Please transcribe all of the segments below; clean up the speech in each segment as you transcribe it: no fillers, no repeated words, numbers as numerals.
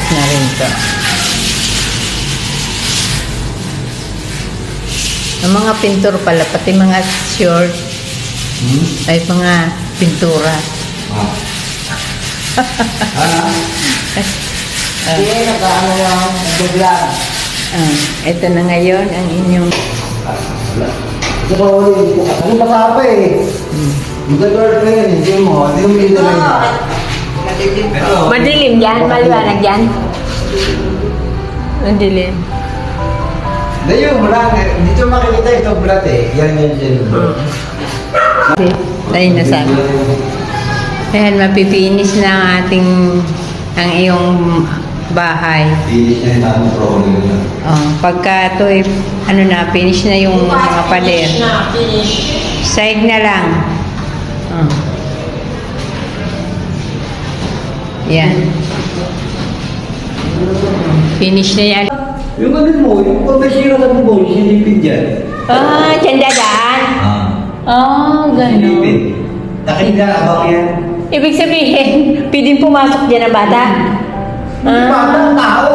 Tapos na rin to. Ang mga pintura pala, pati mga short, ay mga pintura. Hindi, nag-ano lang, nag-vlog. Ito na ngayon ang inyong... Ito pa ulit, ano ba pa eh? Mag-vlog na yan, hindi mo, hindi mo minilay na. Madilim yan, maliwanag yan. Madilim. Hindi yun, dito makikita ito vlog eh. Yan dyan. Ayun na sabi. Ayan, mapipinish na ang ating, ang iyong bahay. Finish na yung tamang problem na. Pagka ito ano na, finish na yung mga pader. Side na lang. Yan. Finish na yan. Yung ano mo, yung pagkasira ka mo, sinipid yan. Dyan dadaan? Gano'n. Sinipid. Nakita, abang yan. Ibig sabihin, pwedeng pumasok dyan ang bata? Bata ang tao.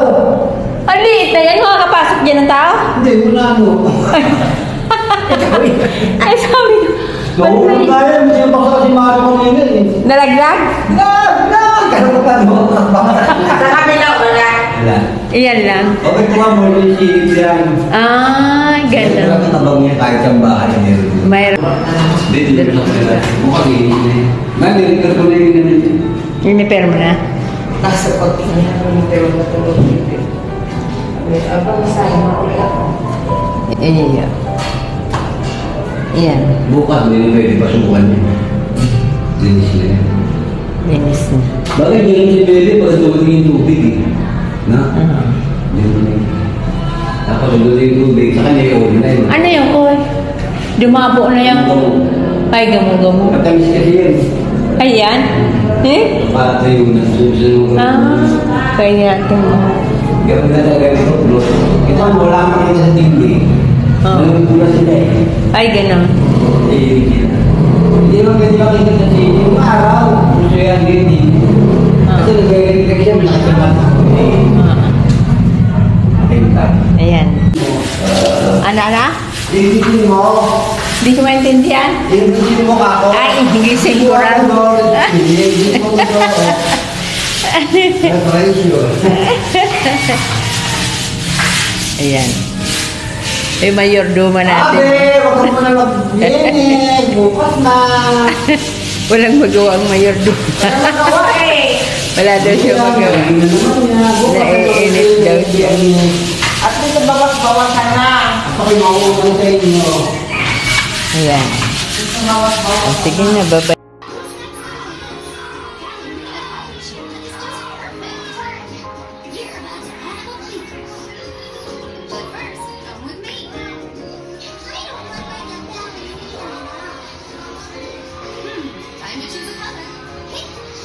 Ang liit na yan, makakapasok dyan ang tao? Hindi, wala mo. Ay, sabi ko. Nakulang tayo, hindi yung baka si Mario kanina eh. Nalaglag? Nalaglag! Kaya pa mo, Sa kanila, wala. Wala. Iyan lang. Okay, tuwa mo, yung silip yan. Gano'n. Wala katabang niya kahit ang bahay niya. Mayroon. Hindi, sa kanila. Mukhang inis na yun. Nag-record ko na yung ganun. Uniper mo na? Nasa pagtingin ko ng pero matulog dito. Abang sa'yo makulit ako. Iyan. Bukas, hindi na pwede pasukan niya. Linis na yan. Linis na. Bakit hindi naman si Bebe pag dumating yung tubig eh? Na? Hindi mo na yun. Tapos dumating yung tubig, sa kanya yung na yun. Ano yung koy? Dumabo na yung... Ay, gamo-gamo. Matamis kasi yan. Ayan? Pata yung nasusunod. Kaya natin mo. Gawin na talaga ito, bro. Ito ang wala makita sa TV. Nagpula sila eh. Ay, gano'n. Hindi naman pwede makita sa TV. Yung araw, gusto yan ganyan. Kasi nag-reflect siya, nakasabot. Ayan. Ano? Tingin mo. Hindi ko maintindihan. Tingin mo ka ako. Ay, hindi singkuran. Tingin mo ko. Ayan. May mayordoma natin. Abe, wag mo na mag-linig. Bukas na. Walang magawa ang mayordoma. Wala daw siya magawa. Naiinit daw siya. At dito bawas-bawasan na. Ako'y mauupan sa inyo. Ayan. Sige na, bye-bye.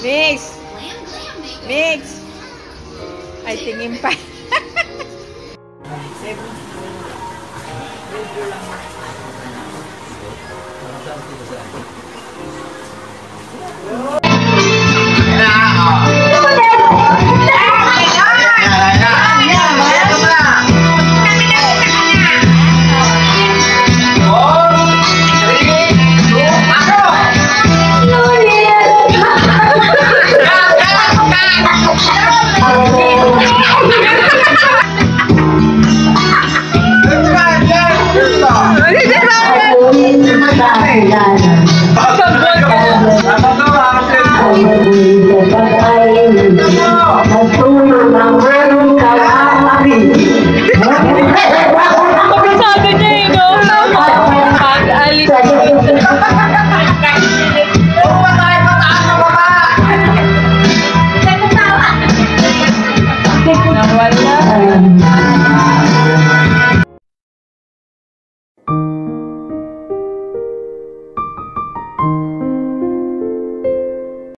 Mix! Mix! Ay, tingin pa.